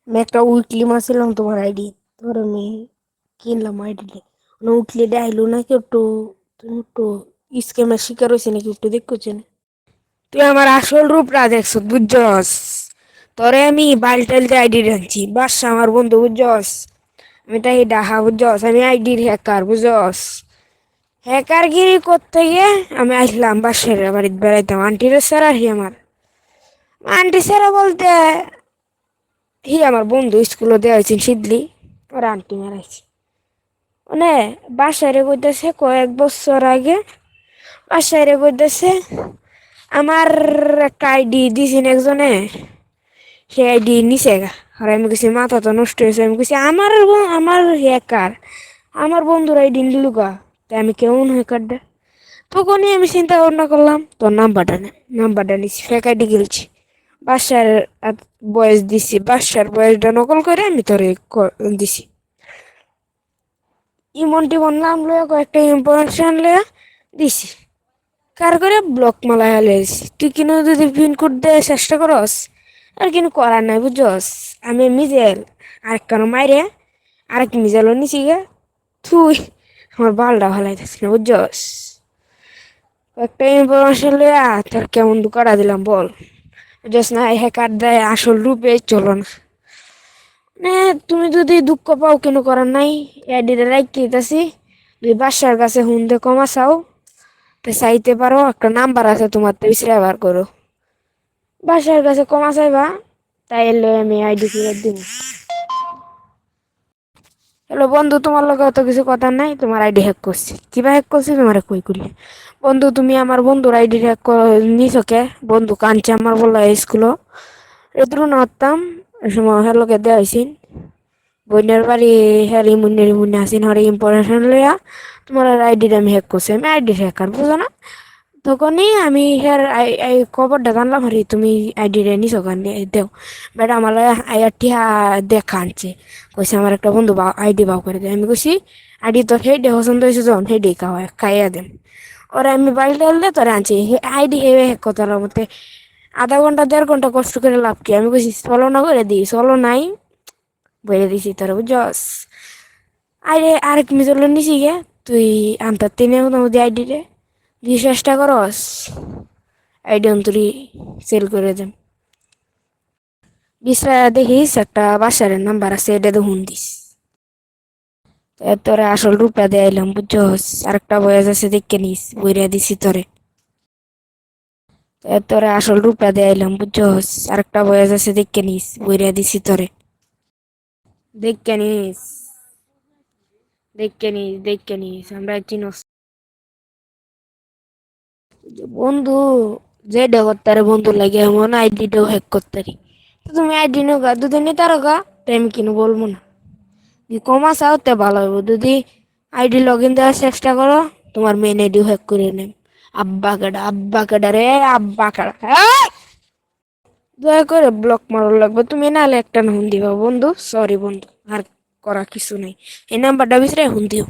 আমি একটা উইকলি মারছিলাম তোমার আইডি, তোর আমি কিনলাম আইডিটা। উইকলি আইলো নাকি একটু, তুমি একটু স্ক্যামের শিকার হয়েছে নাকি একটু দেখছো না? তুই আমার আসল রূপটা দেখছ বুঝছস? তোরে আমি বালটাল দিয়ে আইডি রাখছি, বাসা আমার বন্ধু বুঝছস? আমি তাই ডাহা বুঝছস, আমি আইডির হ্যাকার বুঝছস? হ্যাকারগিরি করতে গিয়ে আমি আসলাম বাসার বাড়িতে বেড়াইতাম, আন্টির স্যার আর হি আমার আন্টি স্যারা বলতে হি আমার বন্ধু স্কুলে দেওয়া হয়েছে শিদলি, ওর আন্টি মারাইছে মানে। বাসায় কইতেছে কয়েক বছর আগে বাসায় কইতেছে আমার একটা আইডি দিয়েছেন একজনে, সে আইডি নিচে গা। আর আমি কিছু মাথা তো নষ্ট হয়েছে, আমি কিছু আমার হ্যাকার আমার বন্ধুর আইডি নিল গা। তাই আমি কেমন হ্যাকারটা, তখনই আমি চিন্তা ভাবনা করলাম তোর নাম্বারটা নিচ্ছি, ফেক আইডি গেলছি, বাসার বয়স দিছি, বাসার বয়সটা নকল করে আমি তোরে দিছি। ইমন টিমন নাম লয়া কয়েকটা ইনফরমেশন লয়া দিছি, কার করে ব্লক মালা হেলেছি। তুই কিনো যদি পিনকোড দেওয়ার চেষ্টা করস, আর কিন্তু করার নাই বুঝছস? আমি মিজেল আরেক কানো মাইরে আরেক মিজেলও নিছি গে। তুই আমার বালটা ভালাইতেছি না বুঝছস? একটা ইনফরমেশন লয়া তোর কেমন করা দিলাম বল, বুঝছস না? হ্যাকার দেয় আসল রূপে চলো না। না, তুমি যদি দুঃখ পাও কেন করার নাই, এডিটে রাখতে দিতেছি, তুই বাসার কাছে হুন্দে কমা চাও তো চাইতে পারো, একটা নাম্বার আছে তোমার, তো বিচরে ব্যবহার করো। বাসার কাছে কমা চাইবা, তাই এলে আমি আইডি ফেরত দিব। হ্যালো বন্ধু, তোমার লগে অত কিছু কথা নাই, তোমার আইডি হ্যাক করছি। কিবা হ্যাক করছি তোমার কই করলে? বন্ধু তুমি আমার বন্ধুর আইডি হ্যাক নিছো কে? বন্ধু কাঞ্চে আমার বললা স্কুল এদরু না হতাম, এ সময় হ্যালোকে দেওয়া হয়েছি বইনের বাড়ি, হ্যারি মুন্নে আসিন হরে ইম্পর্টেশন লইয়া তোমার আইডিটা আমি হ্যাক করছি, আমি আইডি হ্যাকার বুঝো না? তখনই আমি হ্যার খবরটা জানলাম, হরি তুমি আইডি রে নিছো কান দেও। বেটা আমার আইয়ার টিহা দেখা আনছে, কইছে আমার একটা বন্ধু আইডি বাউ করে দেয়। আমি কইছি আইডি তো হেডে পছন্দ হয়েছে, যখন হেডে খাইয়া দেন। ওরা আমি বাইল ডাল দে তোরা আনছি আইডি হে হ্যাক কথার মতে আধা ঘন্টা 1.5 ঘন্টা কষ্ট করে লাভ কি? আমি কইছি চলো না করে দিই, চলো নাই বলে দিছি তোর বুঝছস? আরে আরেক মিজল নিছি গে, তুই আনতার তিনে মোটামুটি আইডি রে দিয়ে চেষ্টা করস, আইডি অন্তরি সেল করে দেন। বিশ্রা দেখিস একটা বাসারের নাম্বার আছে, এটা তো হুন দিস। তোরে আসল রূপটা দেয়াইলাম বুঝছস? আরেকটা বয়স আছে দেখে নিস, বইরা দিছি তোরে। তোরে আসল রূপটা দেয়াইলাম বুঝছস? আরেকটা বয়স আছে দেখে নিস, বইরা দিছি তোরে। দেখে নিস, দেখে নিস আমরা চিনস। বন্ধু যে ডগতারে বন্ধু লাগে এমন আইডিটাও হ্যাক করতারি, তো তুমি আইডি নোগা দুদিন নিতারো গা, তাই আমি কিনো বলবো না। যদি কমা চাও তে ভালো হইব, যদি আইডি লগ ইন দেওয়ার চেষ্টা করো তোমার মেন আইডিও হ্যাক করে নেব। আব্বা কেডা রে, আব্বা কেডা দয়া করে ব্লক মারো লাগবে তুমি, নাহলে একটা হুন দিবা বন্ধু। সরি বন্ধু, আর করা কিছু নাই, এই নাম্বারটা ভিতরে হুন দিও।